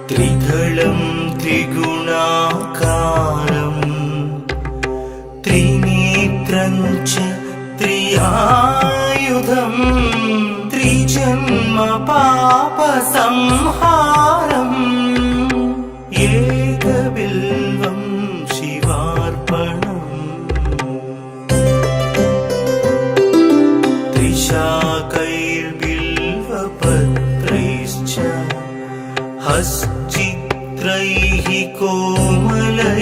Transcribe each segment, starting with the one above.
त्रिदलं त्रिगुणाकारं त्रिनेत्रं च त्रियायुधं त्रिजन्म पापसंहारम् एकबिल्वं शिवार्पणम् त्रिशाकैर्बिल्वपत्रैश्च हश्चित्रैः कोमलैः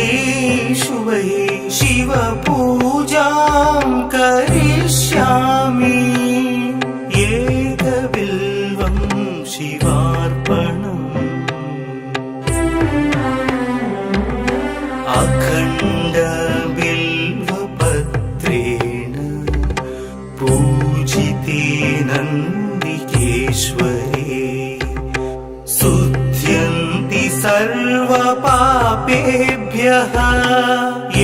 शुभैः शिवपूजां करिष्यामि एकबिल्वं शिवार्पणम् अखण्डबिल्वपत्रेण पूजिते नन्दिकेश्वरे शुध्यन्ति सर्वपापेभ्यः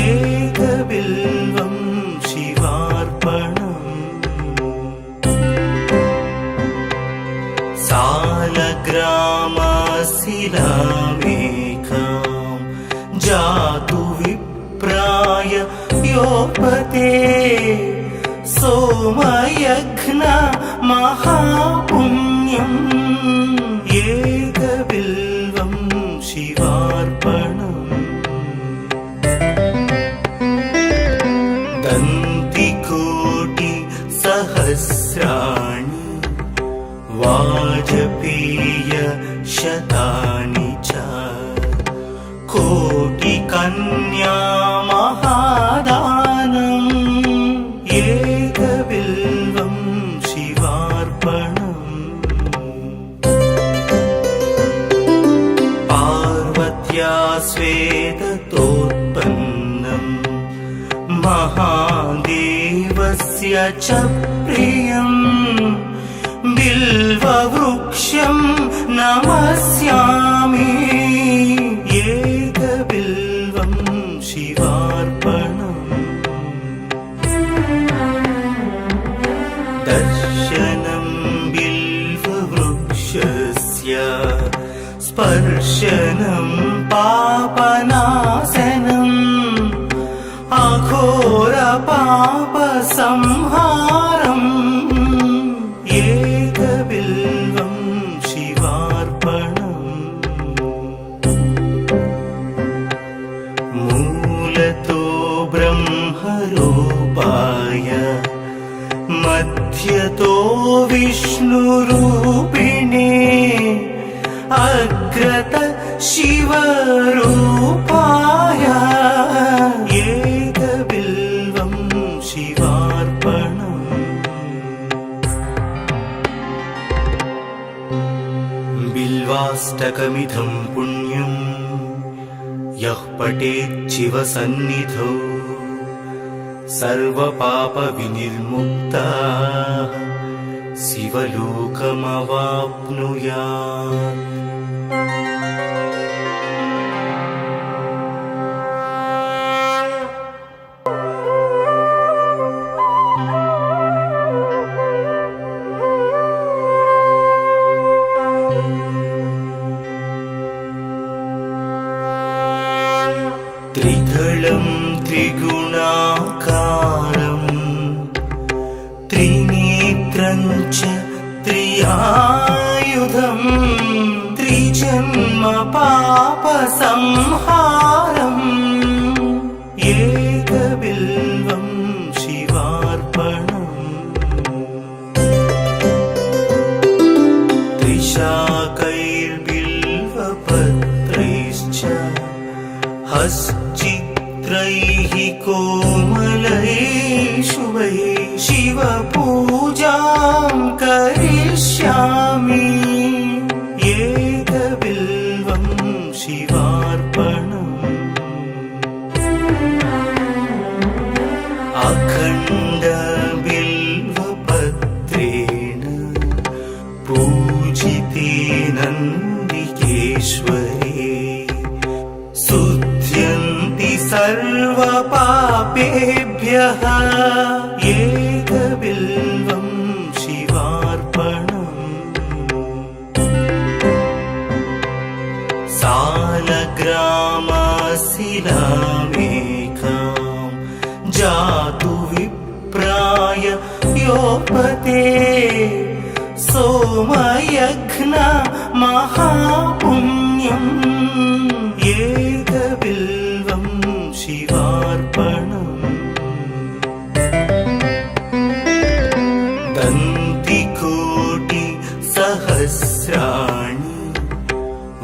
एकबिल्वं शिवार्पणम् सालग्रामशिलामेकां जातु विप्राय योपते सोमयज्ञ महापुण्यम् एकबिल्वं शिवार्पणम् दन्तिकोटिसहस्राणि वाजपेयशतानि च कोटिकन्या महादानम् एकबिल्वं शिवार्पणम् पार्वत्या स्वेदतोत्पन्नं महादेवस्य च प्रियम् बिल्ववृक्षं नमस्यामि एकबिल्वं शिवार्पणम् दर्शनं बिल्ववृक्षस्य स्पर्शनं पापनाशनम् अघोरपापसंहारम् एकबिल्वं शिवार्पणम् मूलतो ब्रह्मरूपाय मध्यतो विष्णुरूपिणे अग्रत शिवरूपाय एकबिल्वं शिवार्पणम् बिल्वाष्टकमिदं पुण्यं यः पठेत् शिवसन्निधौ सर्वपापविनिर्मुक्तः शिवलोकमवाप्नुयात्। त्रिदलं त्रिगुणाकारं त्रिनेत्रं च त्रियायुधं त्रिजन्म पापसंहारम् एकबिल्वं शिवार्पणम् त्रिशाकैर्बिल्वपत्रैश्च हश्चित्रैः कोमलैः शुभैः शिवपूजां करिष्यामि एकबिल्वं शिवार्पणम् अखण्डबिल्वपत्रेण एकबिल्वं शिवार्पणम् सालग्रामशिलामेकां जातु विप्राय योपते सोमयज्ञ महापुण्यम् एकबिल्वं शिवार्पणम् दन्तिकोटि सहस्राणि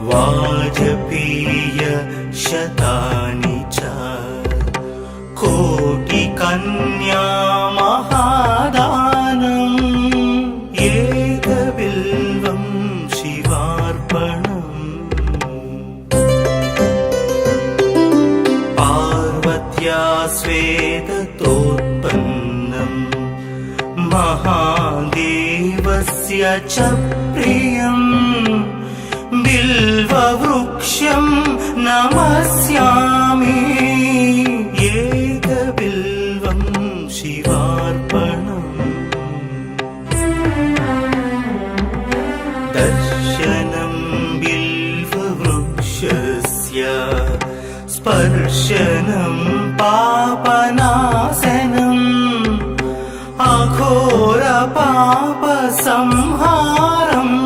वाजपेय शतानि च कोटिकन्या महादानम् एकबिल्वं शिवार्पणम् पार्वत्या स्वेदतोत्पन्नम् महादेवस्य च प्रियम् बिल्ववृक्षं नमस्यामि एकबिल्वं शिवार्पणम् दर्शनं बिल्ववृक्षस्य स्पर्शनं पापनाशनम् अघोरपापसंहारम्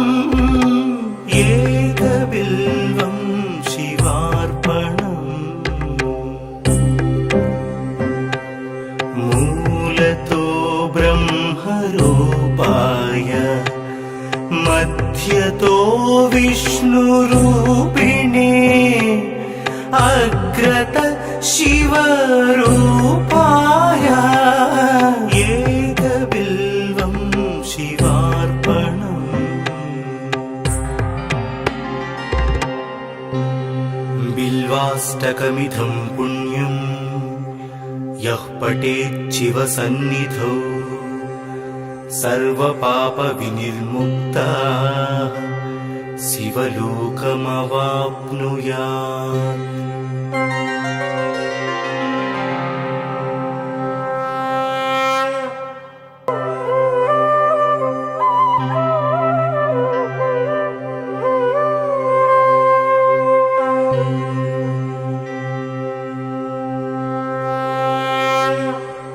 एकबिल्वं शिवार्पणम् मूलतो ब्रह्मरूपाय मध्यतो विष्णुरूपिणे अग्रत शिवरूपाय एकबिल्वं शिवार्पणम् बिल्वाष्टकमिदं पुण्यं यः पठेत् शिवसन्निधौ सर्वपापविनिर्मुक्तः शिवलोकमवाप्नुयात्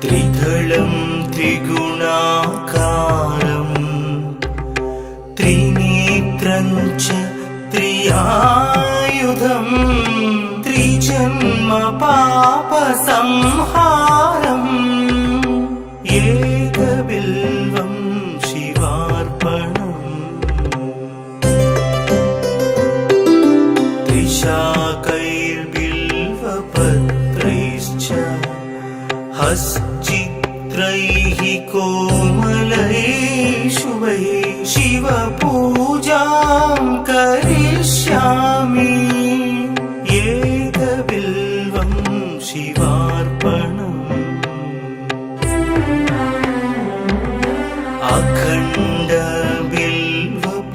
त्रिदलं त्रिगुणाकारं त्रिनेत्रं च त्रियायुधं त्रिजन्म पापसंहारम् एकबिल्वं शिवार्पणम् त्रिशाकैर्बिल्वपत्रैश्च हश्चित्रैः कोमलैः शुभैः शिवपूजां करिष्यामि एकबिल्वं शिवार्पणम्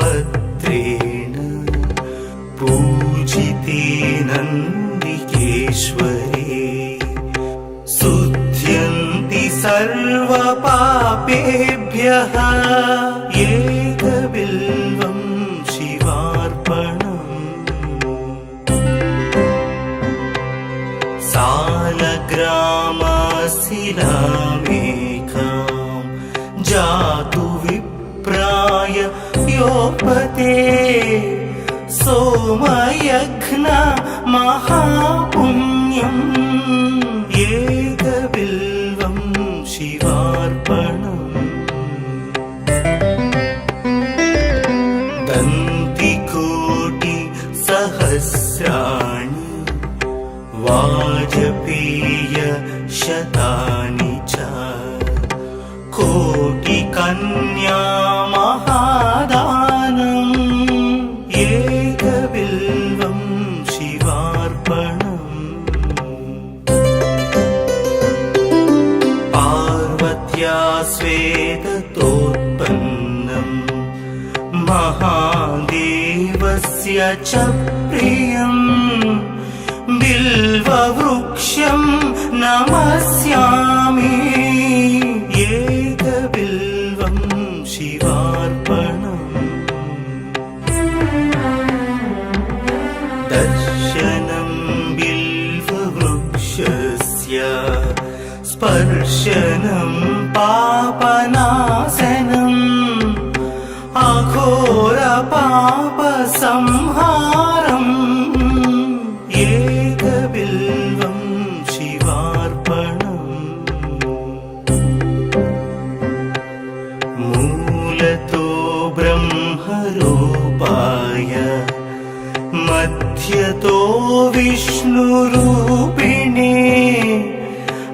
अखण्डबिल्वपत्रेण पूजिते नन्दिकेश्वरे शुध्यन्ति सर्वपापेभ्यः एकबिल्वं शिवार्पणम् सालग्रामशिलामेकां जातु विप्राय योपते सोमयज्ञ महापुण्यम् एकबिल्वं शिवार्पणम् दन्तिकोटि सहस्राणि वाजपेय शतानि च कोटिकन्या महादानम् एकबिल्वं शिवार्पणम् पार्वत्या स्वेदतोत्पन्नम् महादेवस्य च प्रियम् बिल्ववृक्षं नमस्यामि मध्यतो विष्णुरूपिणे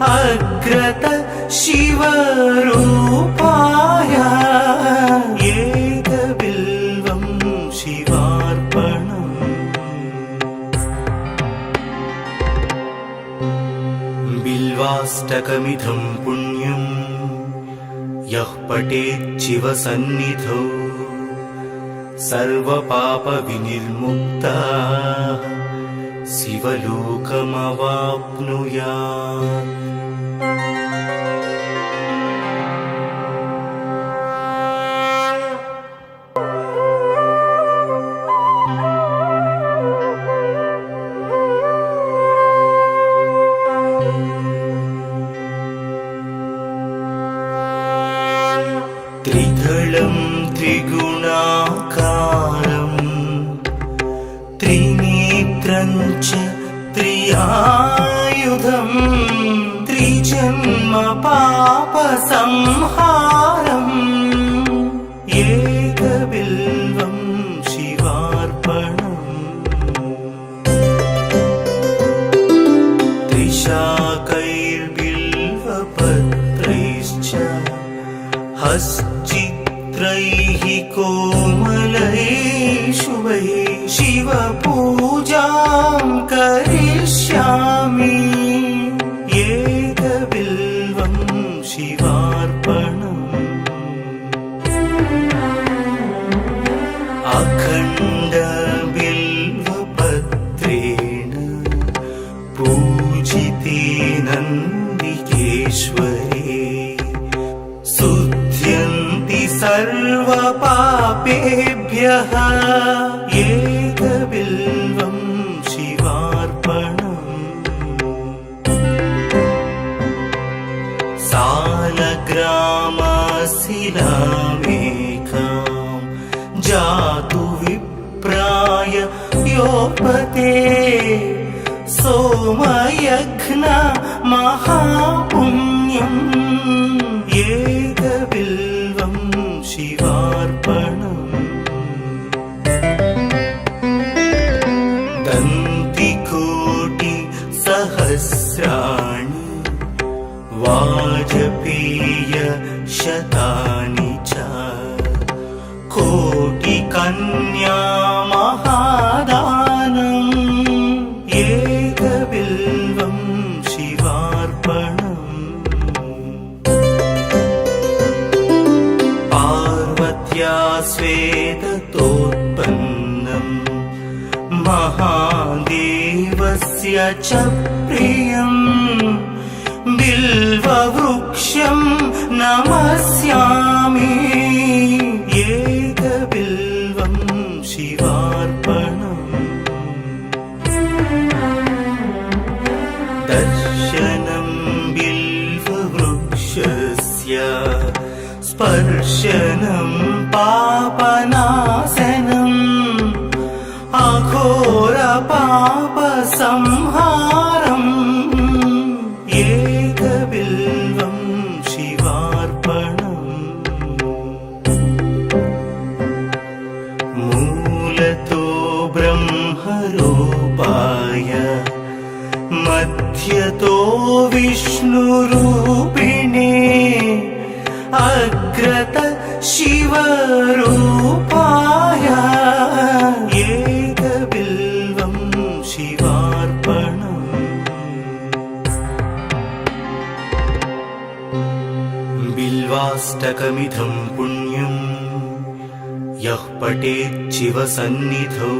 अग्रत शिवरूपाय एकबिल्वं शिवार्पणम्। बिल्वाष्टकमिदं पुण्यं यः पठेत् शिवसन्निधौ सर्वपापविनिर्मुक्तः शिवलोकमवाप्नुयात्। त्रिदलं त्रिगुणाकारं त्रिनेत्रं च त्रियायुधं त्रिजन्म पापसंहारम् एकबिल्वं शिवार्पणम्। त्रिशाकैर्बिल्वपत्रैश्च हश्चित्रैः कोमलैः शुभैः शिवपूजां करिष्यामि एकबिल्वं शिवार्पणम्। अखण्डबिल्वपत्रेण पूजिते नन्दिकेश्वरे शुध्यन्ति सर्वपापेभ्यः एकबिल्वं शिवार्पणम्। सालग्रामशिलामेकां जातु विप्राय योपते सोमयज्ञ महापुण्यम् एकबिल्वं शिवार्पणम्। दन्तिकोटिसहस्राणि वाजपेयशतानि च कोटिकन्या महादानम् एकबिल्वं शिवार्पणम्। पार्वत्या स्वेदतोत्पन्नम् महादेवस्य च प्रियम् बिल्ववृक्षं नमस्यामि एकबिल्वं शिवार्पणम्। दर्शनं बिल्ववृक्षस्य स्पर्शनं पापनाशनम् अघोरपापसंहारम् एकबिल्वं शिवार्पणम्। मूलतो ब्रह्मरूपाय मध्यतो विष्णुरूपिणे अग्रत शिवरूपाय एकबिल्वं शिवार्पणम्। बिल्वाष्टकमिदं पुण्यं यः पठेत् शिवसन्निधौ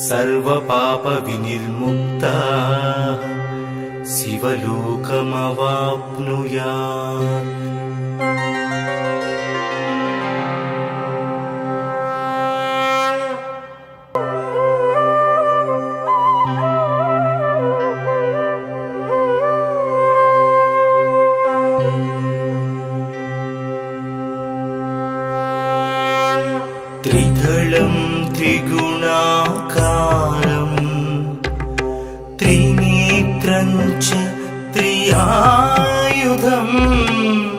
सर्वपापविनिर्मुक्तः शिवलोकमवाप्नुयात्। त्रिदलं त्रिगुणाकारं त्रिनेत्रं च त्रियायुधं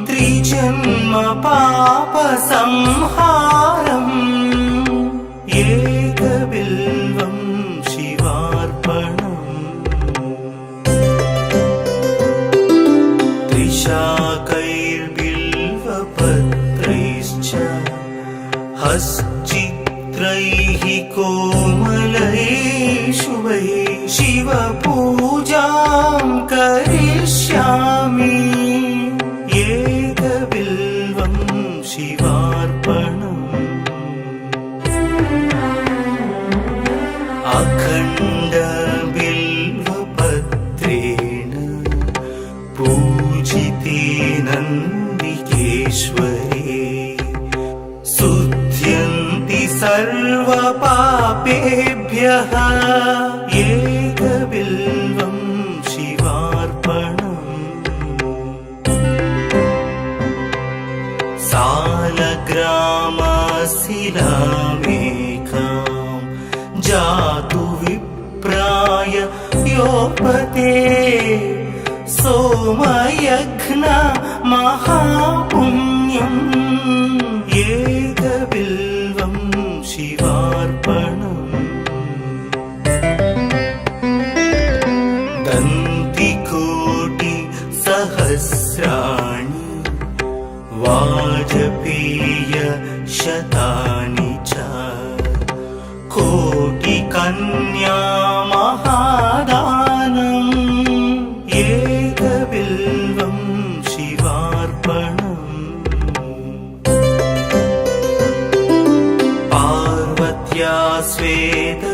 त्रिजन्म पापसंहारम् एकबिल्वं कोमलेषु वै शिवपूजां करिष्यामि एकबिल्वं शिवार्पणम् अखण्डबिल्वपत्रेण पूजिते नन्दिकेश्वरे शुध्यन्ति सर्वपापेभ्यः एकबिल्वं शिवार्पणम् सालग्रामशिलामेकां जातु विप्राय योपते सोमयज्ञ महापुण्यम् एकबिल्वं शिवार्पणम् दन्तिकोटिसहस्राणि वाजपेयशतानि च कोटिकन्या महादानम् एकबिल्वं शिवार्पणम् पार्वत्या स्वेदतोत्पन्नम्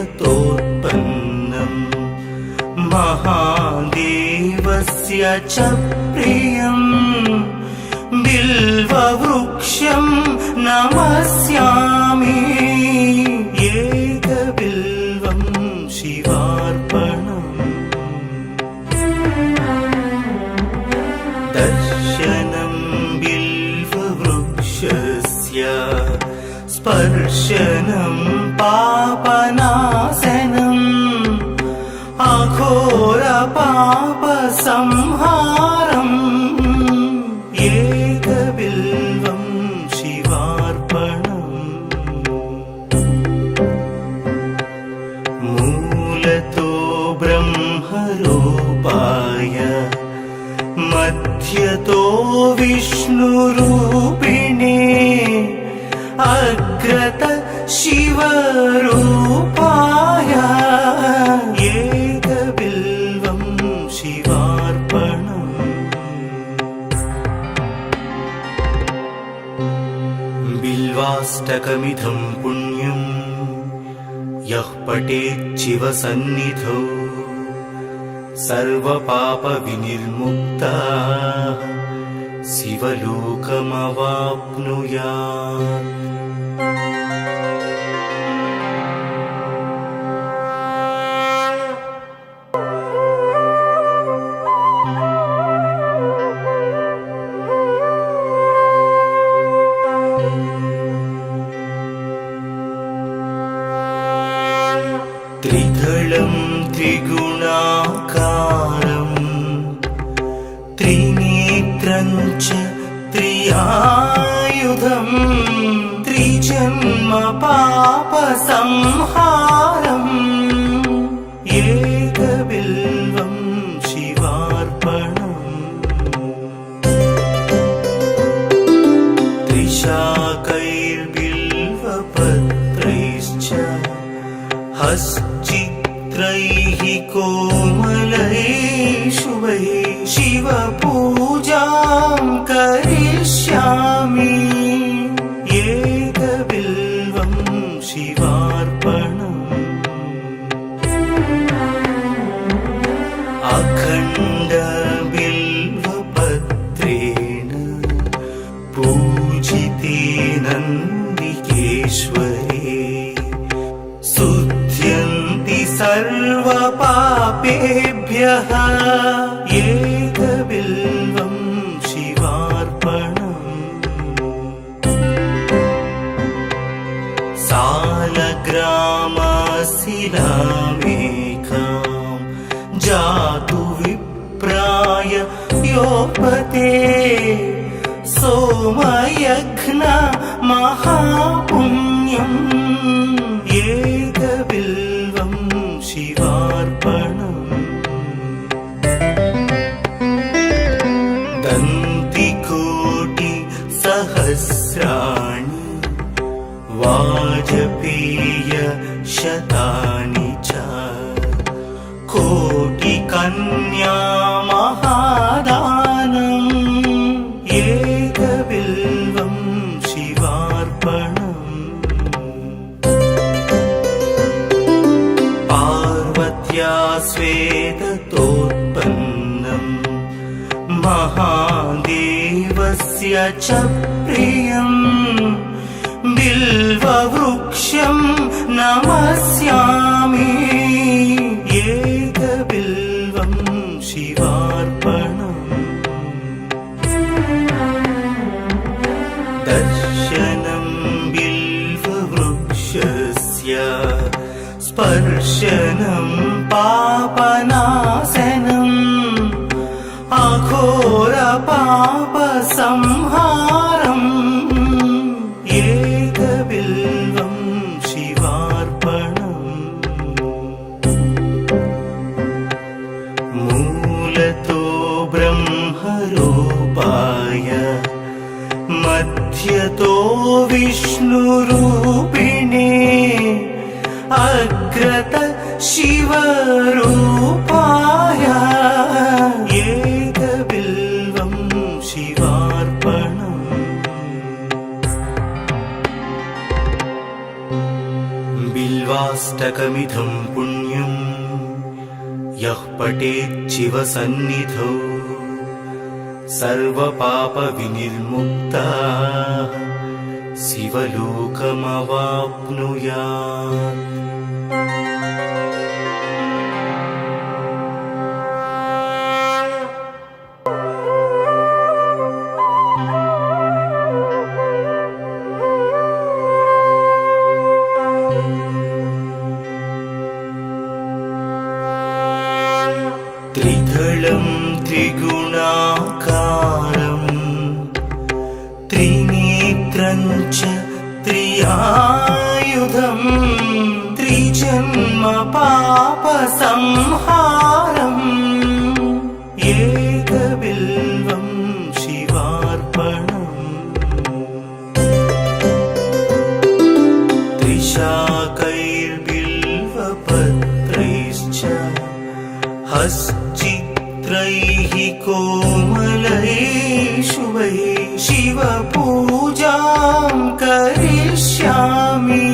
महादेवस्य च प्रियम् बिल्ववृक्षं नमस्यामि एकबिल्वं शिवार्पणम् दर्शनं बिल्ववृक्षस्य स्पर्शनं पापनाशनम् अघोरपापसंहारम् एकबिल्वं शिवार्पणम् मूलतो ब्रह्मरूपाय मध्यतो विष्णुरूपिणे अग्रत शिवरूपाय एकबिल्वं शिवार्पणम् बिल्वाष्टकमिदं पुण्यं यः पठेत् शिवसन्निधौ सर्वपापविनिर्मुक्तः शिवलोकमवाप्नुयात् त्रिदलं त्रिगुणाकारं त्रिनेत्रं च त्रियायुधं त्रिजन्म पापसंहारम् एकबिल्वं शिवार्पणम् त्रिशाकैर्बिल्वपत्रैश्च हश्चित्रैः कोमलेषु वै शिवपूजां करिष्यामि एकबिल्वं शिवार्पणम् अखण्डबिल्वपत्रेण पूजिते नन्दिकेश्वरे शुध्यन्ति सर्वपापेभ्यः एकबिल्वं शिवार्पणम् सालग्रामशिलामेकां जातु विप्राय योपते सोमयज्ञ महापुण्यम् एकबिल्वं शिवार्पणम् दन्तिकोटिसहस्राणि वाजपेयशतानि शतानि च कोटिकन्या महादानम् एकबिल्वं शिवार्पणम् पार्वत्या स्वेदतोत्पन्नम् महादेवस्य च प्रियम् बिल्ववृक्षं नमस्यामि एकबिल्वं शिवार्पणम् दर्शनं बिल्ववृक्षस्य स्पर्शनं पापनाशनम् अघोरपापसंहारम् एकबिल्वं शिवार्पणम् मूलतो ब्रह्मरूपाय मध्यतो विष्णुरूपिणे अग्रत शिवरूपाय एकबिल्वं शिवार्पणम् बिल्वाष्टकमिदं पुण्यं यः पठेत् शिवसन्निधौ सर्वपापविनिर्मुक्तः शिवलोकमवाप्नुयात् त्रिदलं त्रिगुणाकारं त्रिनेत्रं च त्रियायुधं त्रिजन्म पापसंहारम् एकबिल्वं शिवार्पणम् त्रिशाकैर्बिल्वपत्रैश्च हश्चित्रैः कोमलैः शुभैः शिवपूजां करिष्यामि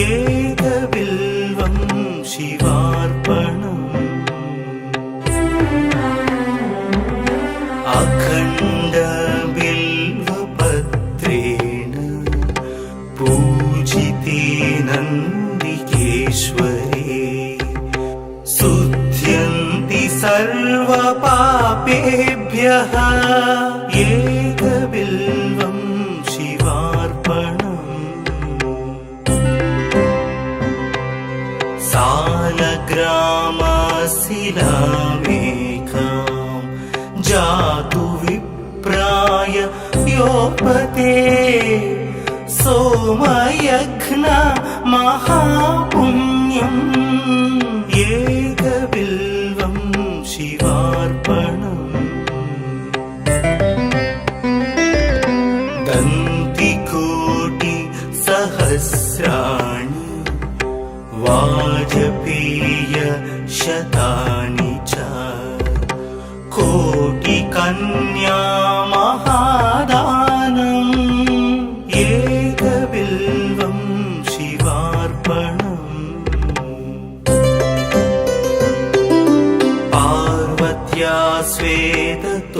एकबिल्वं शिवार्पणम् अखण्डबिल्वपत्रेण पूजिते नन्दिकेश्वरे शुध्यन्ति सर्वपापेभ्यः एकबिल्वं शिवार्पणम् सालग्रामशिलामेकां जातु विप्राय योपते सोमयज्ञ महापुण्यम् एकबिल्वं शिवार्पणम् दन्तिकोटिसहस्राणि वाजपेय शतानि च कोटिकन्या महादानम् एकबिल्वं शिवार्पणम् पार्वत्या स्वेदतोत्पन्नम्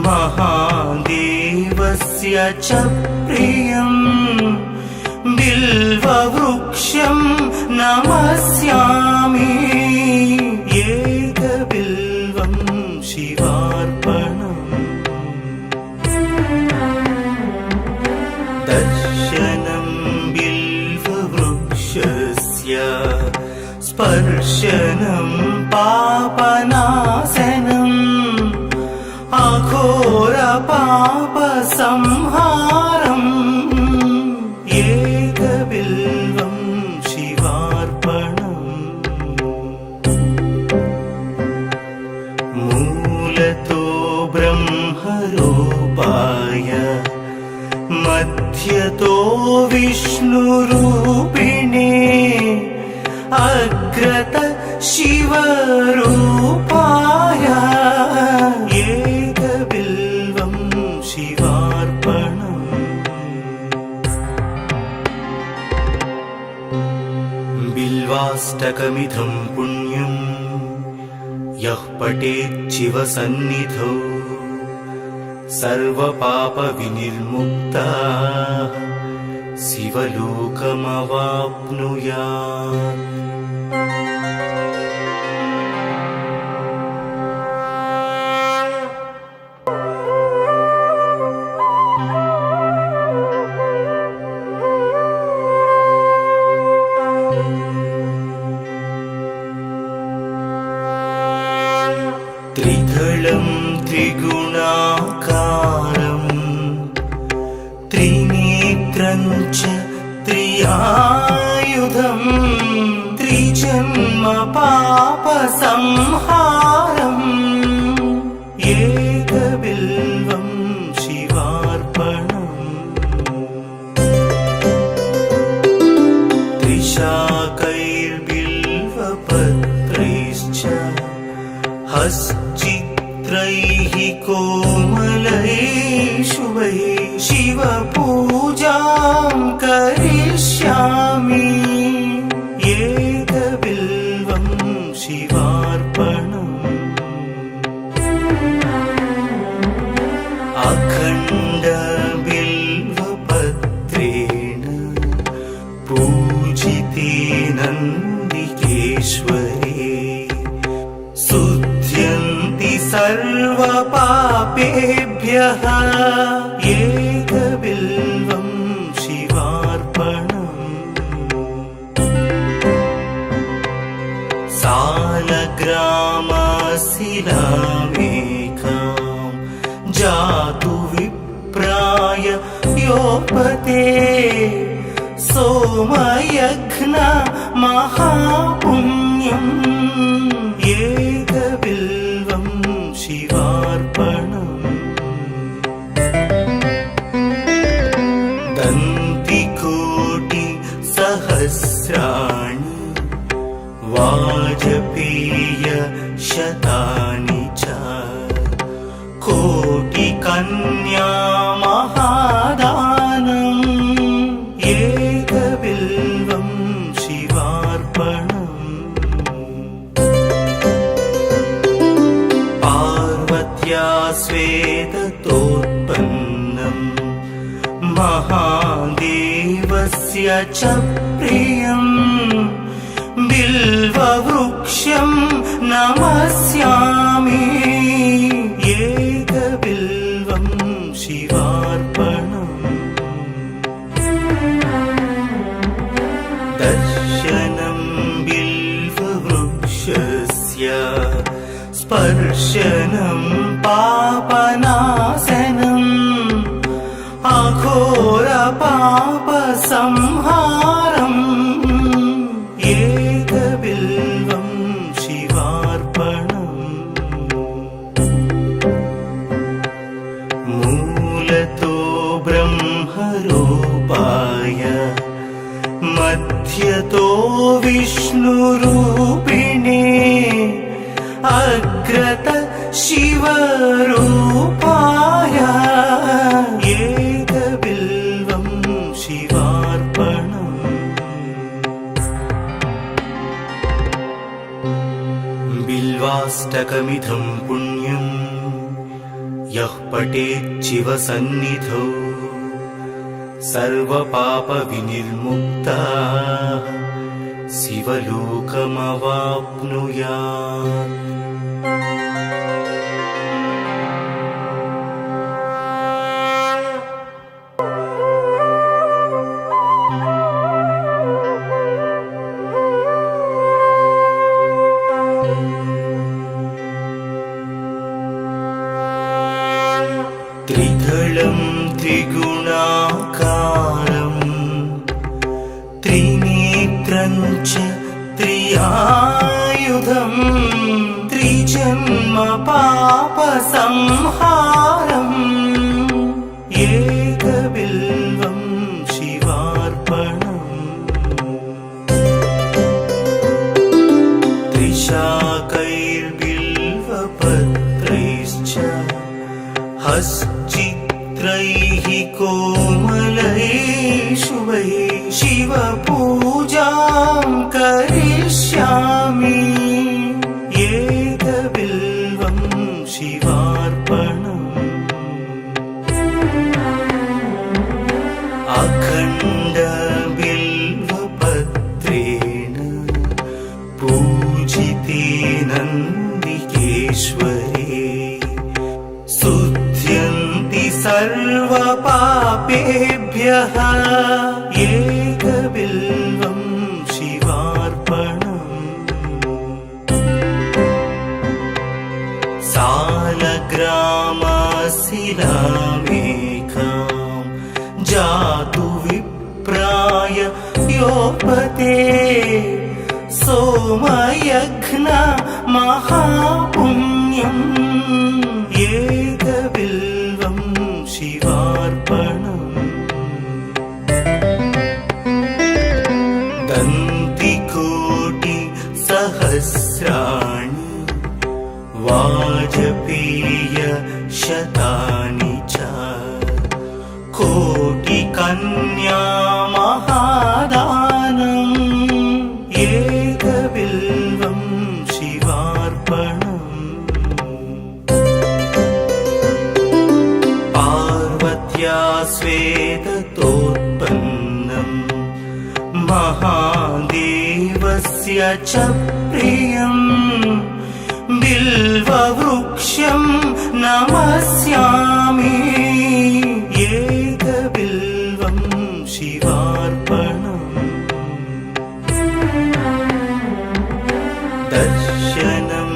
महादेवस्य च प्रियम् बिल्ववृक्षं नमस्यामि एकबिल्वं शिवार्पणम् दर्शनं बिल्ववृक्षस्य स्पर्शनं पापनाशनम् अघोरपापसंहारम् एकबिल्वं शिवार्पणम् मूलतो ब्रह्मरूपाय मध्य मध्यतो विष्णुरूपिणे अग्रत शिवरूपाय एकबिल्वं शिवार्पणम्। बिल्वाष्टकमिदं पुण्यं यः पठेत् शिवसन्निधौ सर्वपापविनिर्मुक्तः शिवलोकमवाप्नुयात्। त्रिदलं त्रिगुणाकारं त्रिनेत्रं च त्रियायुधं त्रिजन्म पापसंहारम् एकबिल्वं शिवार्पणम्। त्रिशाकैर्बिल्वपत्रैश्च हश्चित्रैः कोमलैः शुभैः शिवपूजां करिष्यामि एकबिल्वं शिवार्पणम्। अखण्डबिल्वपत्रेण पूजिते नन्दिकेश्वरे शुध्यन्ति सर्वपापेभ्यः एकबिल्वं शिवार्पणम्। सालग्रामशिलामेकां जातु विप्राय योपते सोमयज्ञ महापुण्यम् एकबिल्वं शिवार्पणम्। दन्तिकोटिसहस्राणि वाजपेयशतानि च कोटिकन्या महादानम् एकबिल्वं शिवार्पणम्। पार्वत्या स्वेदतोत्पन्नं महादेवस्य च प्रियं बिल्ववृक्षं नमस्यामि एकबिल्वं शिवार्पणम्। दर्शनं बिल्ववृक्षस्य स्पर्शनं पापनाशनम् अघोरपापसंहारम् एकबिल्वं शिवार्पणम्। मूलतो ब्रह्मरूपाय मध्यतो विष्णुरूपिणे अग्रत शिवरूपाय एकबिल्वं शिवार्पणम्। बिल्वाष्टकमिदं पुण्यं यः पठेत् शिवसन्निधौ सर्वपापविनिर्मुक्तः शिवलोकमवाप्नुयात्। त्रिदलं त्रिगुणाकारं त्रिनेत्रं च त्रियायुधं त्रिजन्म पापसंहारम् एकबिल्वं हश्चित्रैः कोमलैः शुभैः शिवपूजां करिष्यामि एकबिल्वं शिवार्पणम् अखण्डबिल्वपत्रेण पूजिते नन्दिकेश्वरे शुध्यन्ति सर्वपापेभ्यः एकबिल्वं शिवार्पणम् सालग्रामशिलामेकां जातु विप्राय योपते सोमयज्ञ महापुण्यम् एकबिल्वं शिवार्पणम् दन्तिकोटिसहस्राणि वाजपेयशतानि च कोटिकन्या महादानम् एकबिल्वं शिवार्पणम् पार्वत्या स्वेदतोत्पन्नम् महादेवस्य च प्रियम् बिल्ववृक्षं नमस्यामि एकबिल्वं शिवार्पणम् दर्शनं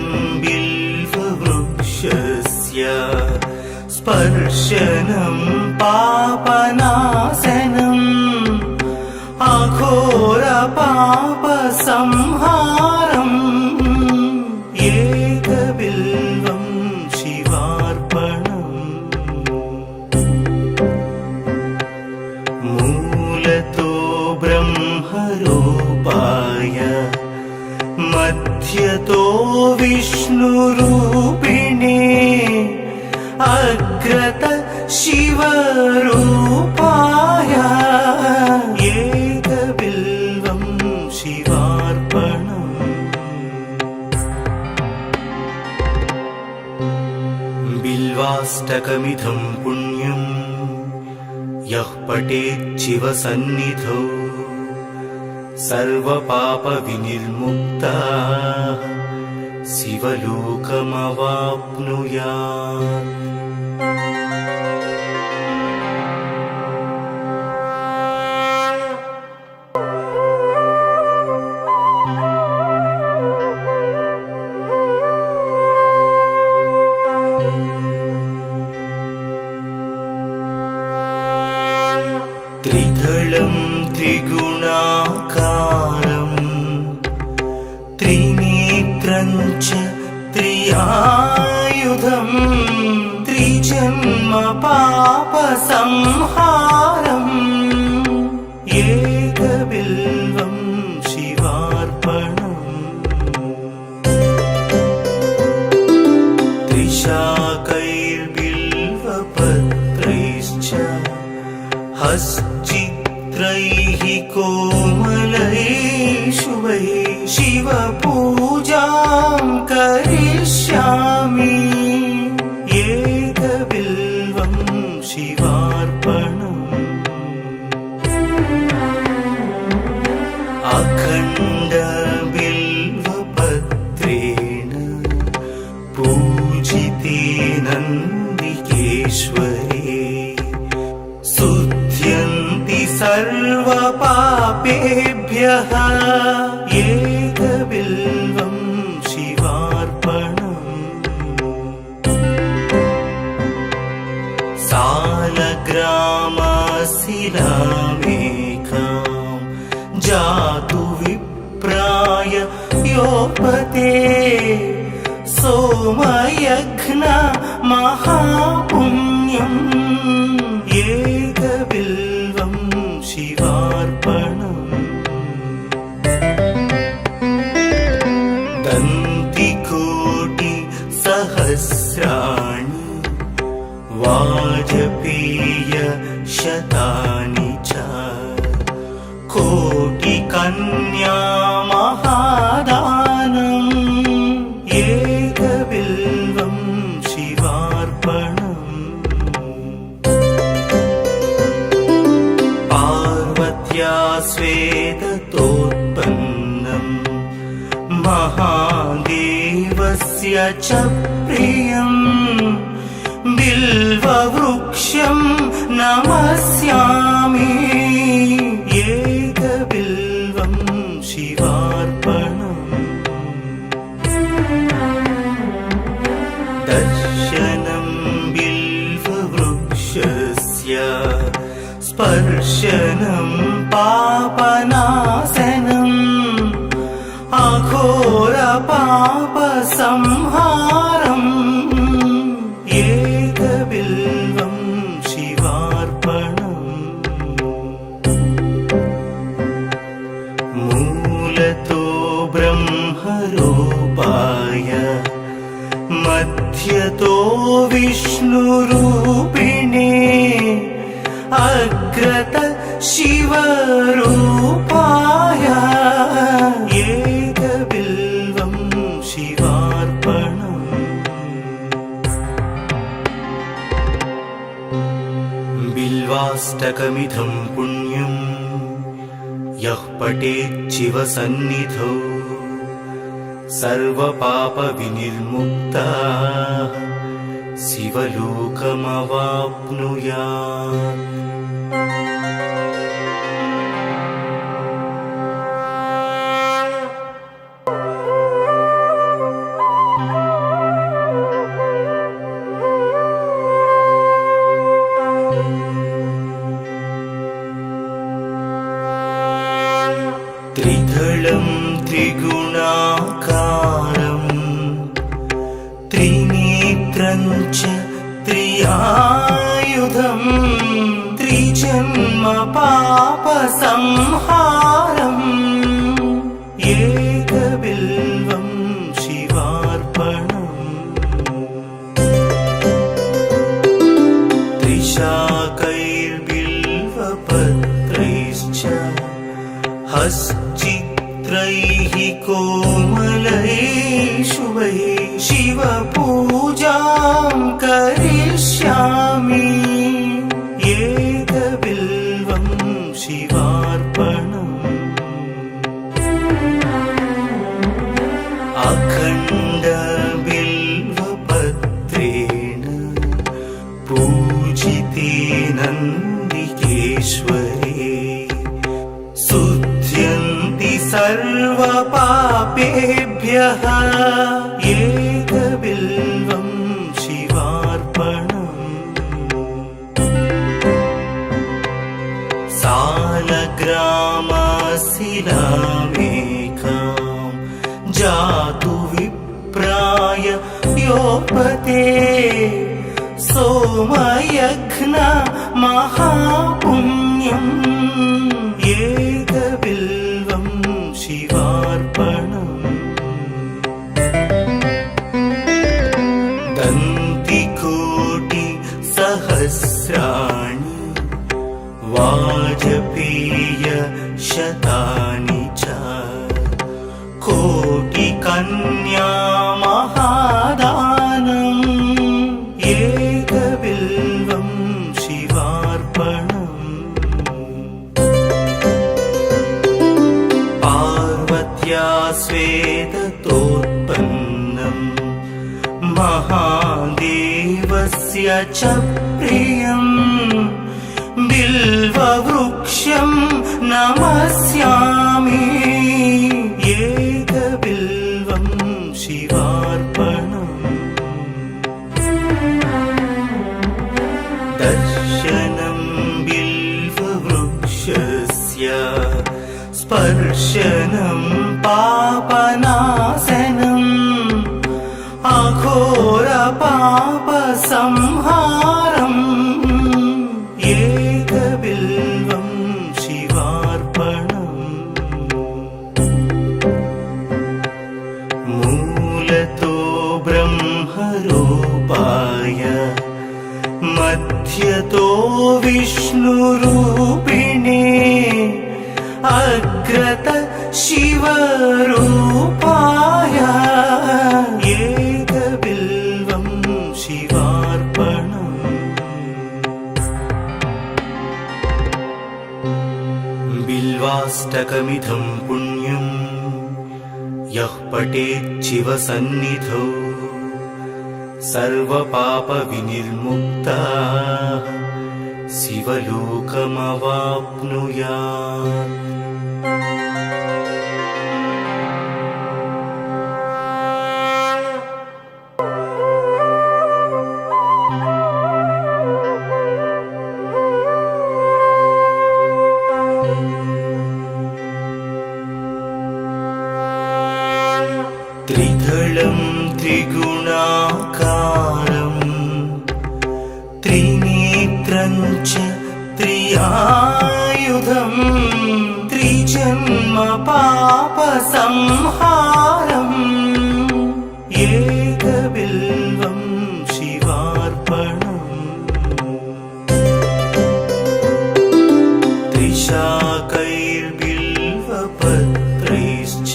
बिल्ववृक्षस्य स्पर्शनं पापनाशनम् अघोरपापसंहारम् एकबिल्वं शिवार्पणम् मूलतो ब्रह्मरूपाय मध्यतो विष्णुरूपिणे अग्रत शिवरूपाय एकबिल्वं शिवार्पणम् बिल्वाष्टकमिदं पुण्यं यः पठेत् शिवसन्निधौ सर्वपापविनिर्मुक्तः शिवलोकमवाप्नुयात् त्रिदलं त्रिगुणाकारं त्रिनेत्रं च त्रियायुधं त्रिजन्म पापसंहारम् एकबिल्वं शिवार्पणम् त्रिशाकैर्बिल्वपत्रैश्च हश्चित्रैः कोमलैः शुभैः शिवपूजां करिष्यामि एकबिल्वं शिवार्पणम् अखण्डबिल्वपत्रेण पूजिते नन्दिकेश्वरे शुध्यन्ति सर्वपापेभ्यः एकबिल्वं शिवार्पणम् सालग्रामशिलामेकां जातु विप्राय योपते सोमयज्ञ महापुण्यम् एकबिल्वं शिवार्पणम् दन्तिकोटिसहस्राणि वाजपेय शतानि च कोटिकन्या महादानम् एकबिल्वं शिवार्पणम् पार्वत्या स्वेदतोत्पन्नम् महादेवस्य च प्रियम् बिल्ववृक्षं नमस्यामि एकबिल्वं शिवार्पणम् दर्शनं बिल्ववृक्षस्य स्पर्शनं पापनाशनम् अघोरपापसंहारम् एकबिल्वं शिवार्पणम् मूलतो ब्रह्मरूपाय मध्यतो विष्णुरूपिणे अग्रत शिवरूपाय एकबिल्वं शिवार्पणम् बिल्वाष्टकमिदं पुण्यं यः पठेच्छिवसन्निधौ सर्वपापविनिर्मुक्तः शिवलोकमवाप्नुयात् त्रिदलं त्रिगुणाकारं त्रिनेत्रं च त्रियायुधं त्रिजन्म पापसंहारम् एकबिल्वं शिवार्पणम् त्रिशाकैर्बिल्वपत्रैश्च हश्चित्रैः कोमलैः शुभैः शिवपूजां करिष्यामि एकबिल्वं शिवार्पणम् अखण्डबिल्वपत्रेण पूजिते नन्दिकेश्वरे शुध्यन्ति सर्वपापेभ्यः एकबिल्वं शिवार्पणम् सालग्रामशिलामेकां जातु विप्राय योपते सोमयज्ञ महापुण्यम् एकबिल्वं शिवार्पणम् दन्तिकोटिसहस्राणि वाजपेय शतानि च कोटिकन्या महादानम् एकबिल्वं शिवार्पणम् पार्वत्या स्वेदतोत्पन्नम् महादेवस्य च प्रियम् बिल्ववृक्षं नमस्यामि एकबिल्वं शिवार्पणम् दर्शनं बिल्ववृक्षस्य स्पर्शनं पापनाशनम् अघोरपापसंहारम् एकबिल्वं शिवार्पणम् मूलतो ब्रह्मरूपाय मध्यतो विष्णुरूपिणे अग्रत शिवरूपाय एकबिल्वं शिवार्पणम्। बिल्वाष्टकमिदं पुण्यं यः पठेत् शिवसन्निधौ सर्वपापविनिर्मुक्तः शिवलोकमवाप्नुयात्। त्रिदलं त्रिगुणाकारं त्रिनेत्रं च त्रियायुधं त्रिजन्म पापसंहारम् एकबिल्वं शिवार्पणम्। त्रिशाकैर्बिल्वपत्रैश्च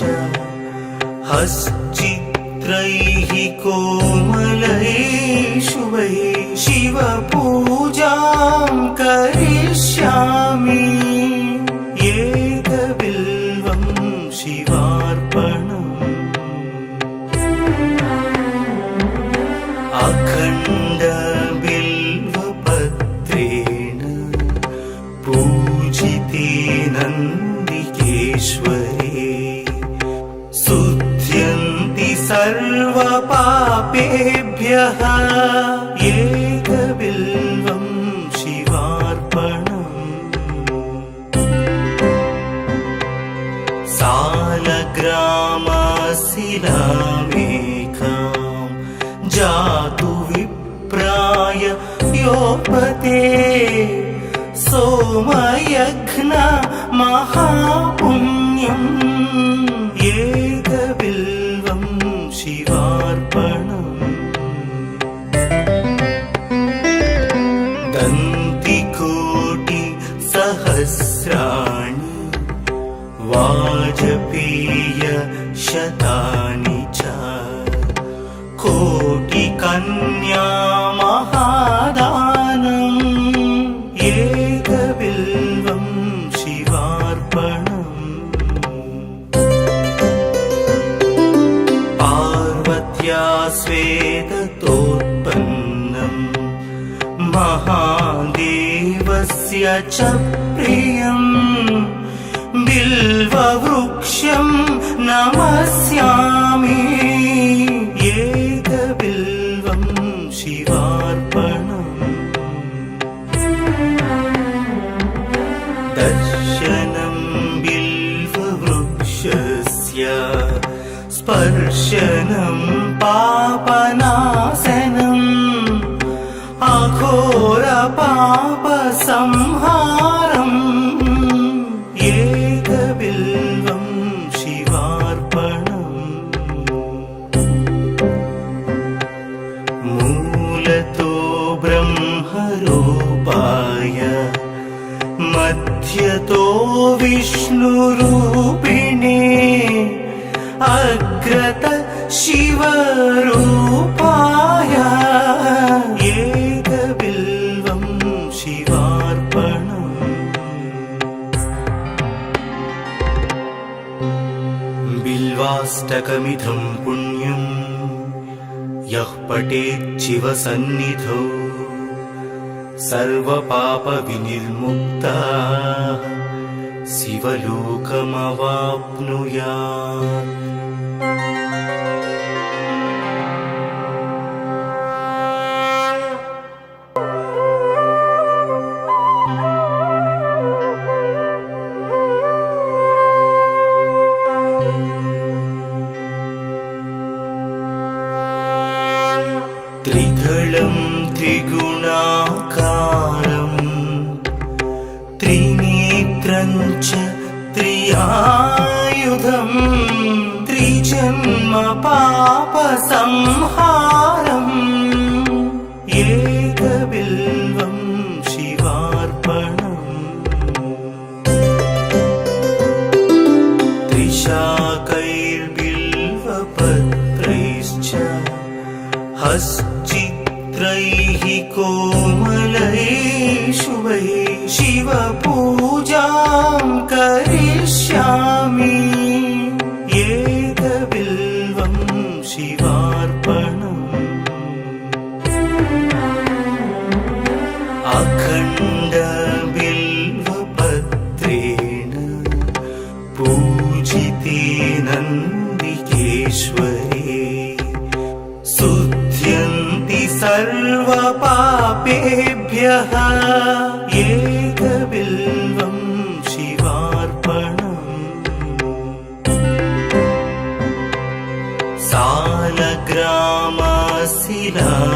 हश्चित्रैः कोमलैः शुभैः शिवपूजां करिष्यामि एकबिल्वं शिवार्पणम्। अखण्डबिल्वपत्रेण पूजिते नन्दिकेश्वरे शुद्ध्यन्ति सर्वपापेभ्यः एकबिल्वं शिवार्पणम्। सालग्रामशिलामेकां जातु विप्राय योपते सोमयज्ञ महापुण्यम् एकबिल्वं शिवार्पणम्। दन्तिकोटिसहस्राणि वाजपेयशतानि च कोटिकन्या महादानम् एकबिल्वं शिवार्पणम्। पार्वत्या स्वेदतोत्पन्नं महादेवस्य च प्रियं बिल्ववृक्षं नमस्यामि एकबिल्वं शिवार्पणम्। दर्शनं बिल्ववृक्षस्य स्पर्शनं पापनाशनम् अघोरपापसंहारम् एकबिल्वं शिवार्पणम्। मूलतो ब्रह्मरूपाय मध्यतो विष्णुरूपिणे अग्रत शिवरूपाय एकबिल्वं शिवार्पणम्। बिल्वाष्टकमिदं पुण्यं यः पठेत् शिवसन्निधौ सर्वपापविनिर्मुक्तः शिवलोकमवाप्नुयात्। त्रिदलं त्रिगुणाकारं त्रिनेत्रं च त्रियायुधं त्रिजन्म पापसंहारम् एकबिल्वं एकबिल्वं शिवार्पणम् त्रिशाकैर्बिल्वपत्रैश्च हश्चित्रैः कोमलैः शुभैः शिवपूजां करिष्यामि एकबिल्वं शिवार्पणम् अखण्डबिल्वपत्रेण पूजिते नन्दिकेश्वरे शुध्यन्ति सर्वपापेभ्यः एकबिल्वं शिवार्पणम्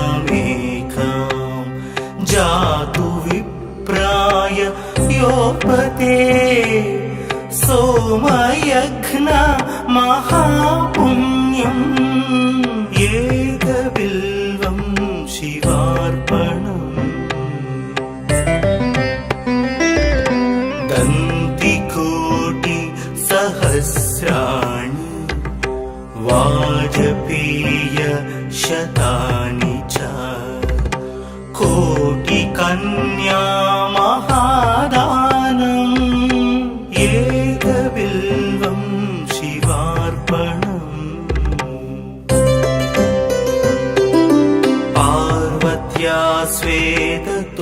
सालग्रामशिलामेकां जातु विप्राय योपते सोमयज्ञ महापुण्यम् एकबिल्वं शिवार्पणम् दन्तिकोटिसहस्राणि वाजपेयशतानि च कोटिकन्या महादानम् एकबिल्वं शिवार्पणम् पार्वत्या स्वेदतोत्पन्नम्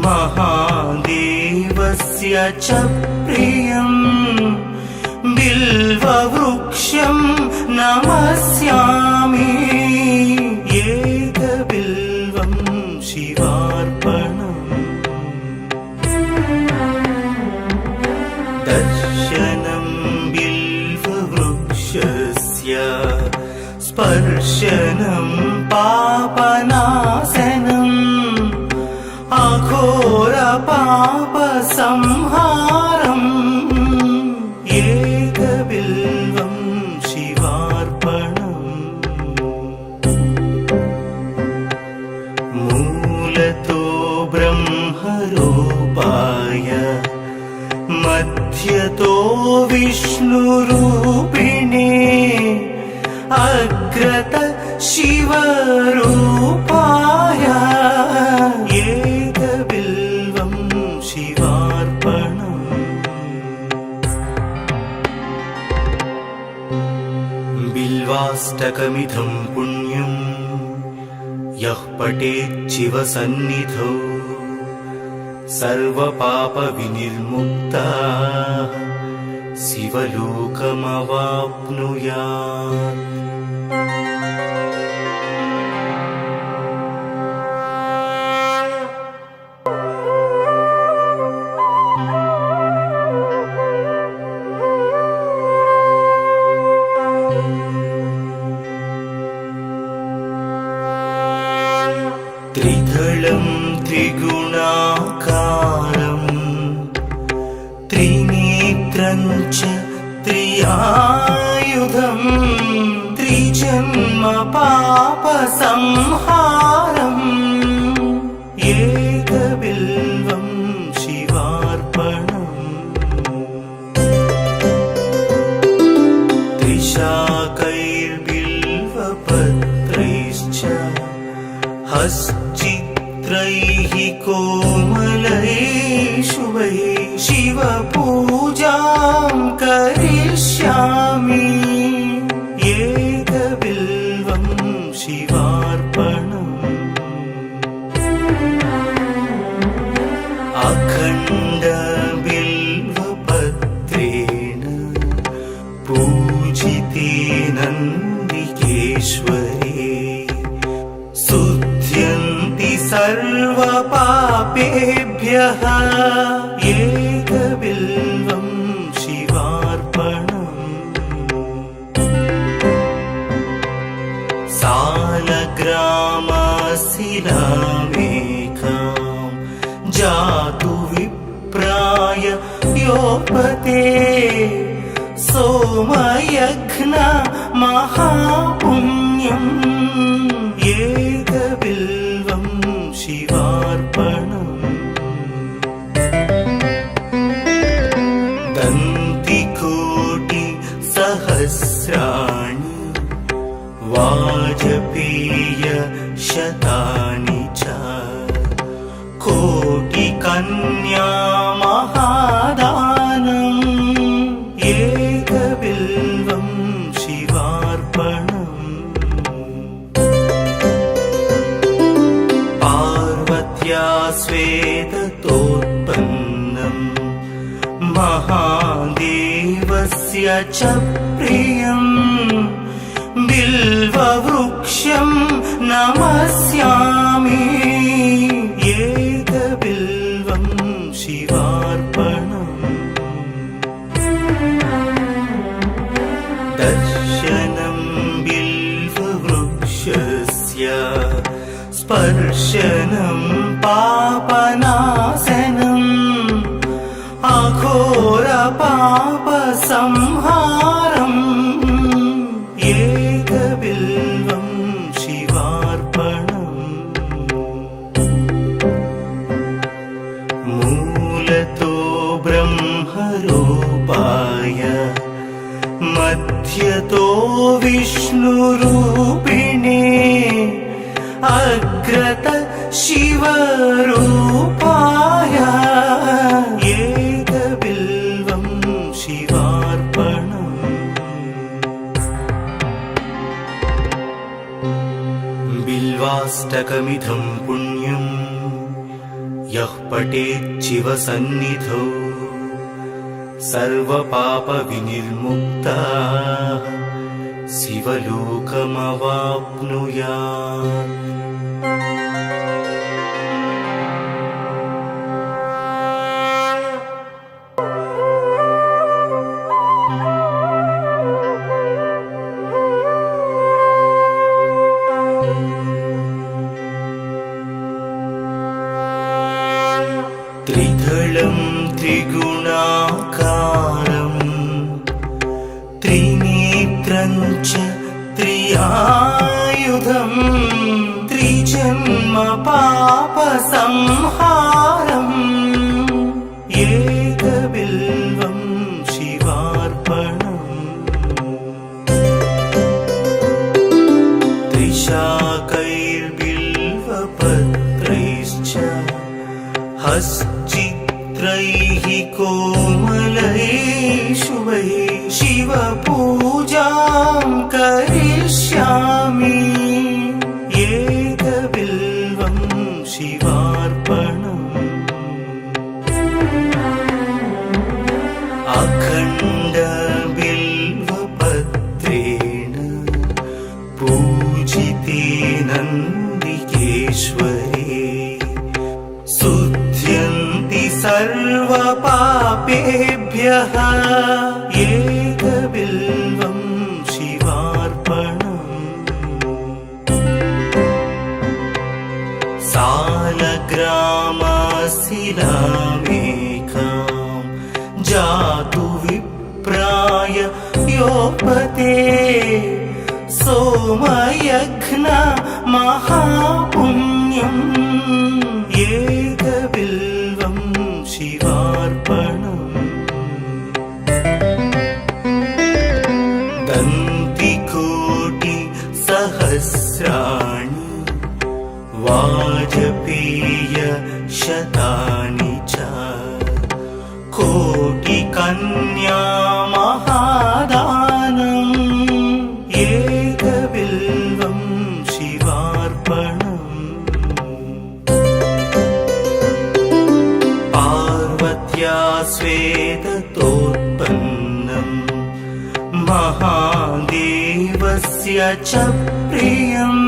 महादेवस्य च प्रियम् बिल्ववृक्षं नमस्यामि एकबिल्वं शिवार्पणम् दर्शनं बिल्ववृक्षस्य स्पर्शनं पापनाशनम् अघोरपापसंहारम् एकबिल्वं शिवार्पणम् मूलतो ब्रह्मरूपाय मध्यतो विष्णुरूपिणे अग्रत शिवरूपाय एकबिल्वं शिवार्पणम् बिल्वाष्टकमिदं पुण्यं यः पठेच्छिवसन्निधौ सर्वपापविनिर्मुक्तः शिवलोकमवाप्नुयात् त्रिदलं त्रिगुणाकारं त्रिनेत्रं च त्रियायुधं त्रिजन्म पापसंहारम् एकबिल्वं शिवार्पणम् त्रिशाकैर्बिल्वपत्रैश्च हश्चित्रैः कोमलैः शुभैः शिवपूजां करिष्यामि एकबिल्वं शिवार्पणम् अखण्डबिल्वपत्रेण पूजिते नन्दिकेश्वरे शुध्यन्ति सर्वपापेभ्यः एकबिल्वं शिवार्पणम् सालग्रामशिलामेकां जातु विप्राय योपते सोमयज्ञ महापुण्यम् एकबिल्वं शतानि च कोटिकन्या महादानम् एकबिल्वं शिवार्पणम् पार्वत्या स्वेदतोत्पन्नम् महादेवस्य च प्रियम् बिल्ववृक्षं नमस्यामि एकबिल्वं शिवार्पणम् दर्शनं बिल्ववृक्षस्य स्पर्शनं पापनाशनम् अघोरपापसंहारम् एकबिल्वं शिवार्पणम् मूलतो ब्रह्मरूपाय मध्यतो विष्णुरूपिणे अग्रत शिवरूपाय एकबिल्वं शिवार्पणम् बिल्वाष्टकमिदं पुण्यं यः पठेत् शिवसन्निधौ सर्वपापविनिर्मुक्तः शिवलोकमवाप्नुयात् त्रिदलं त्रिगुणाकारं त्रिनेत्रं च त्रियायुधं त्रिजन्म पापसंहारम् एकबिल्वं शिवार्पणम् त्रिशाकैर्बिल्वपत्रैश्च हश्चित्रैः कोमलैः शुभैः शिवपूजां करिष्यामि एकबिल्वं शिवार्पणम् अखण्डबिल्वपत्रेण पूजिते नन्दिकेश्वरे शुध्यन्ति सर्वपापेभ्यः एकबिल्वं शिवार्पणम् सालग्रामशिलामेकां जातु विप्राय योपते सोमयज्ञ महापुण्यम् एकबिल्वं शिवार्पणम् दन्तिकोटिसहस्राणि वाजपेय शतानि च कोटिकन्या महादानम् एकबिल्वं शिवार्पणम् पार्वत्या स्वेदतोत्पन्नम् महादेवस्य च प्रियम्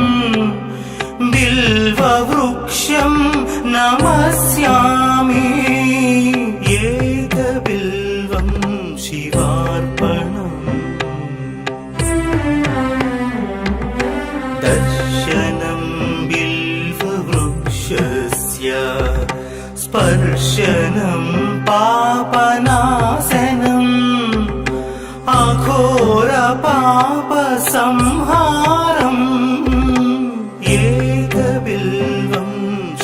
बिल्ववृक्षं नमस्यामि एकबिल्वं शिवार्पणम् दर्शनं बिल्ववृक्षस्य स्पर्शनं पापनाशनम् अघोरपापसंहारम् एकबिल्वं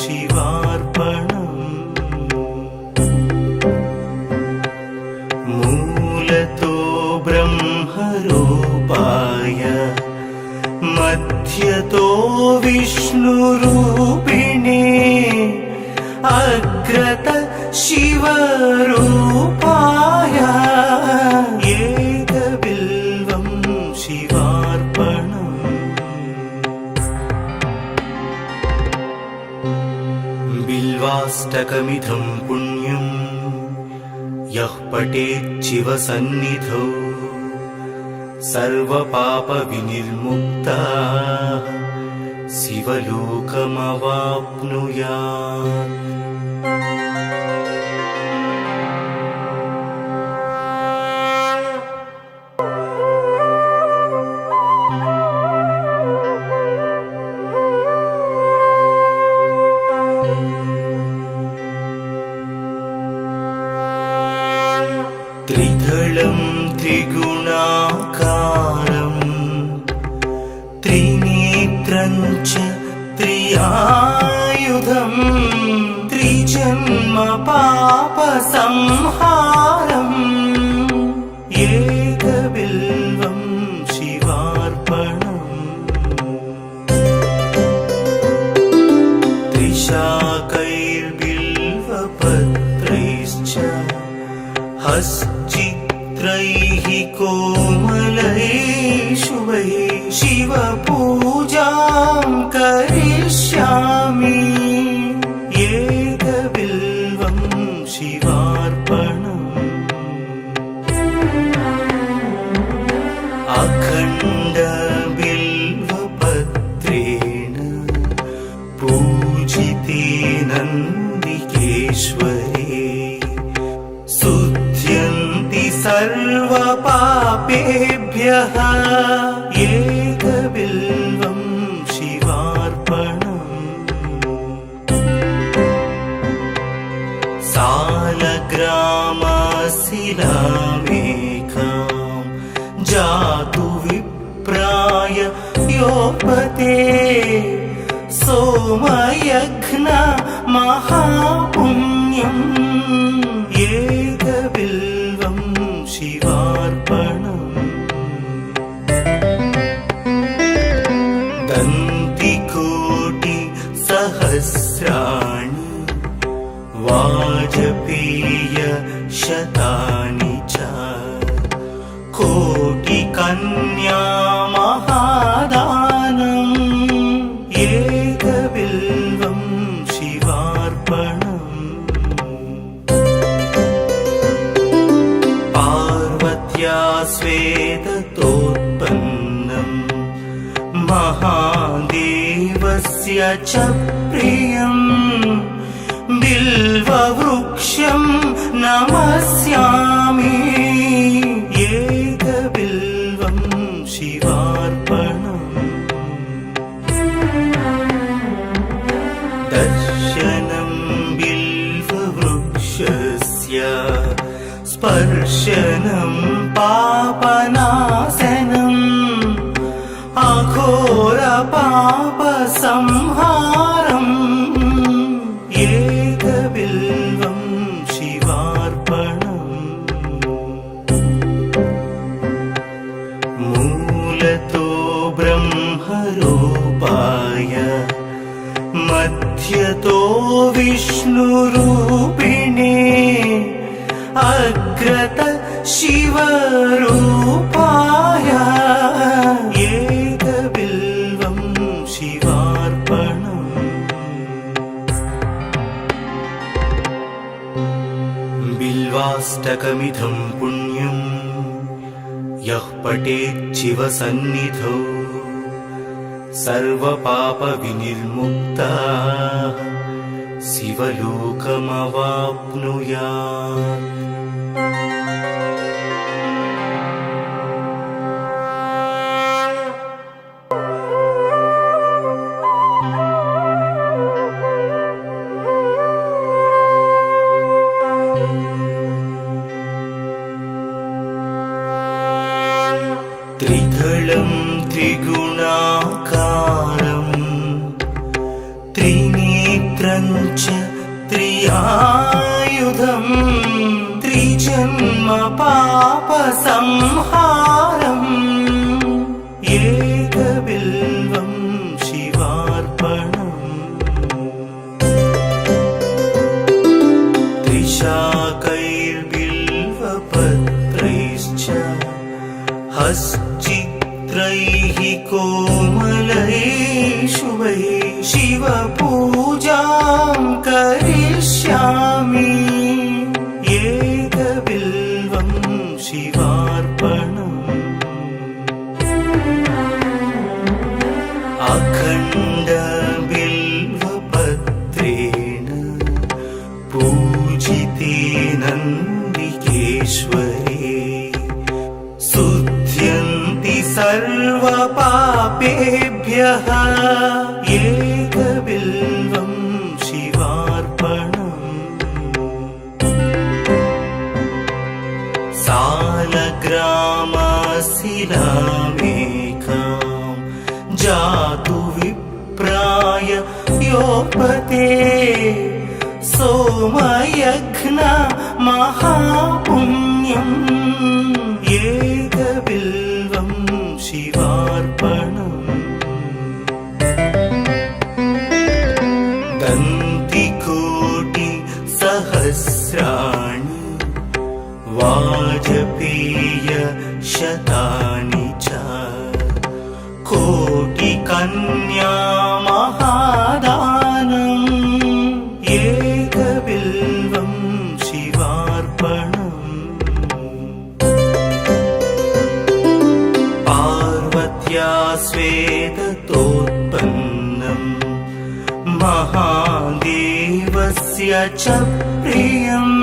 शिवार्पणम् मूलतो ब्रह्मरूपाय मध्यतो विष्णु विष्णुरूपिणे अग्रत शिवरूपाय एकबिल्वं शिवार्पणम्। बिल्वाष्टकमिदं पुण्यं यः पठेत् शिवसन्निधौ सर्वपापविनिर्मुक्तः शिवलोकमवाप्नुयात्। त्रिदलं त्रिगुणाकारं त्रिनेत्रं च त्रियायुधं त्रिजन्म पापसंहारम् एकबिल्वं शिवार्पणम्। त्रिशाकैर्बिल्वपत्रैश्च हश्चित्रैः कोमलैः शुभैः शिवपूजां करिष्यामि एकबिल्वं शिवार्पणम्। अखण्डबिल्वपत्रेण पूजिते नन्दिकेश्वरे शुध्यन्ति सर्वपापेभ्यः एकबिल्वं शिवार्पणम्। सालग्रामशिलामेकां जातु विप्राय योपते सोमयज्ञ महापुण्यम् एकबिल्वं शिवार्पणम्। दन्तिकोटिसहस्राणि वाजपेयशतानि च कोटिकन्या महादानम् एकबिल्वं शिवार्पणम्। पार्वत्या स्वेदतोत्पन्नं महादेवस्य च प्रियं बिल्ववृक्षं नमस्यामि एकबिल्वं शिवार्पणम्। दर्शनं बिल्ववृक्षस्य स्पर्शनं पापनाशनम् अघोरपापसंहारम् एकबिल्वं शिवार्पणम्। मूलतो ब्रह्मरूपाय मध्यतो विष्णुरूपिणे अग्रत शिवरूपाय एकबिल्वं शिवार्पणम्। बिल्वाष्टकमिदं पुण्यं यः पठेत् शिवसन्निधौ सर्वपापविनिर्मुक्तः शिवलोकमवाप्नुयात्। त्रिदलं त्रिगुणाकारं त्रिनेत्रं च त्रियायुधं त्रिजन्म पापसंहारम् एकबिल्वं शिवार्पणम्। कोमलेषु वै शिवपूजां करिष्यामि एकबिल्वं शिवार्पणम् अखण्डबिल्वपत्रेण पूजिते नन्दिकेश्वरे शुध्यन्ति सर्वपापेभ्यः एकबिल्वं शिवार्पणम् सालग्रामशिलामेकां जातु विप्राय योपते सोमयज्ञ महापुण्यम् एकबिल्वं शिवार्पणम् दन्तिकोटि सहस्राणि वाजपेय शतानि च कोटिकन्या महादानम् एकबिल्वं शिवार्पणम् पार्वत्या स्वेदतोत्पन्नम् महादेवस्य च प्रियम्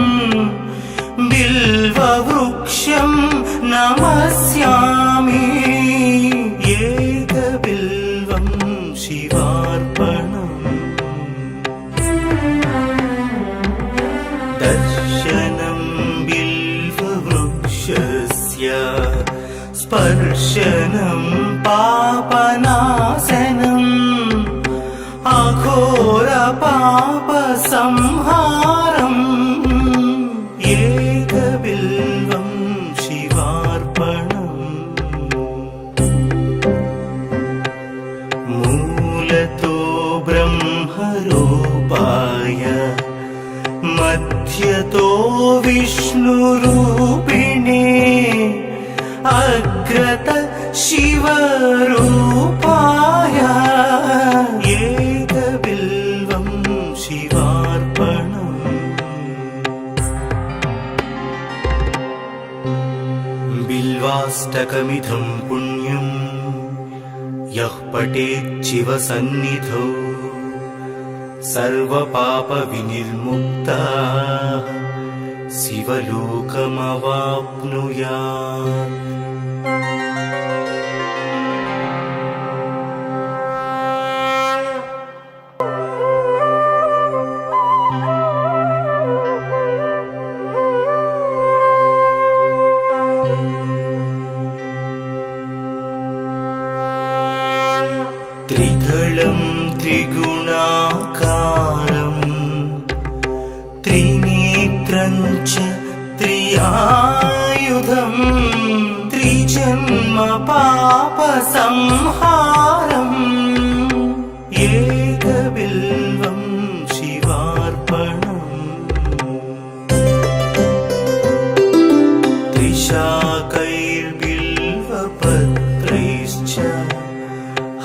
बिल्ववृक्षं नमस्यामि एकबिल्वं शिवार्पणम् दर्शनं बिल्ववृक्षस्य स्पर्शनं पापनाशनम् अघोरपापसंहारम् एकबिल्वं शिवार्पणम् मूलतो ब्रह्मरूपाय मध्यतो विष्णुरूपिणे अग्रत शिवरूपाय एकबिल्वं शिवार्पणम् बिल्वाष्टकमिदं पुण्यं यः पठेत् शिवसन्निधौ सर्वपापविनिर्मुक्तः शिवलोकमवाप्नुयात् त्रिदलं त्रिगुणाकारं त्रिनेत्रं च त्रियायुधं त्रिजन्म पापसंहारम् एकबिल्वं शिवार्पणम् त्रिशाकैर्बिल्वपत्रैश्च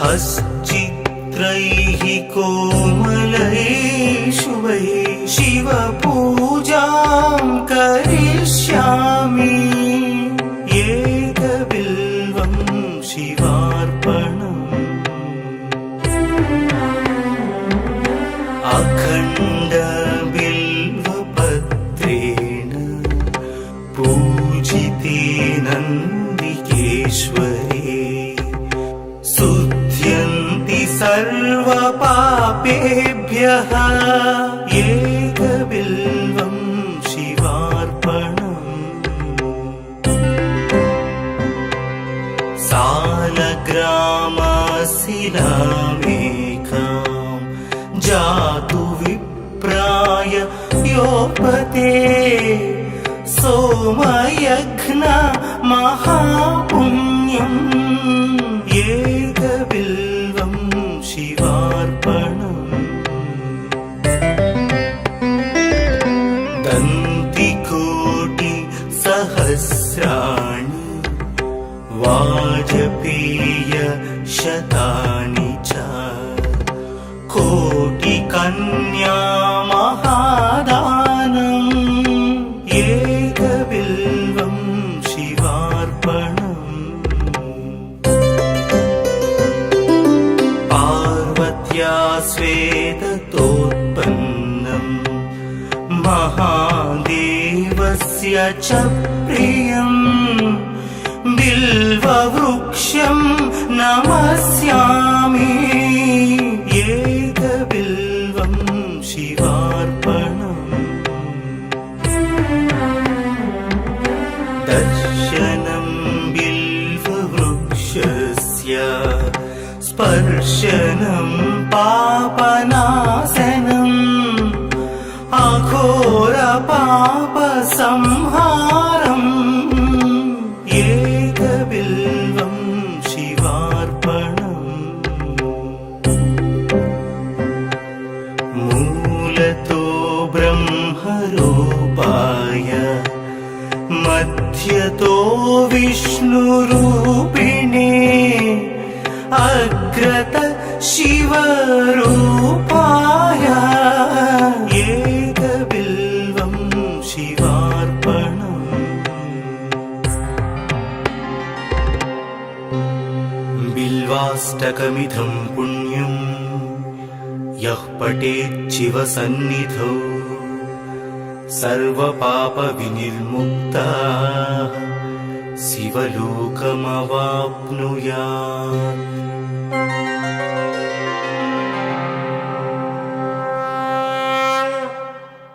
हश्चित्रैः कोमलेषु वै शिवपूजां करिष्यामि एकबिल्वं शिवार्पणम् अखण्डबिल्वपत्रेण पूजिते नन्दिकेश्वरे शुध्यन्ति सर्वपापेभ्यः एकबिल्वं शिवार्पणम् सालग्रामशिलामेकां जातु विप्राय योपते सोमयज्ञ महापुण्यम् एकबिल्वं शिवार्पणम् दन्तिकोटि सहस्राणि वाजपेय शतानि च कोटिकन्या महादानम् एकबिल्वं शिवार्पणम् पार्वत्या स्वेदतोत्पन्नम् महादेवस्य च प्रियम् बिल्ववृक्षं नमस्यामि एकबिल्वं शिवार्पणम् दर्शनं बिल्ववृक्षस्य स्पर्शनं पापनाशनम् अघोरपापसंहारम् एकबिल्वं शिवार्पणम् मूलतो ब्रह्मरूपाय मध्यतो विष्णुरूपिणे अग्रत शिवरूपाय एकबिल्वं शिवार्पणम् बिल्वाष्टकमिदं पुण्यं यः पठेत् शिवसन्निधौ सर्वपापविनिर्मुक्तः शिवलोकमवाप्नुयात्।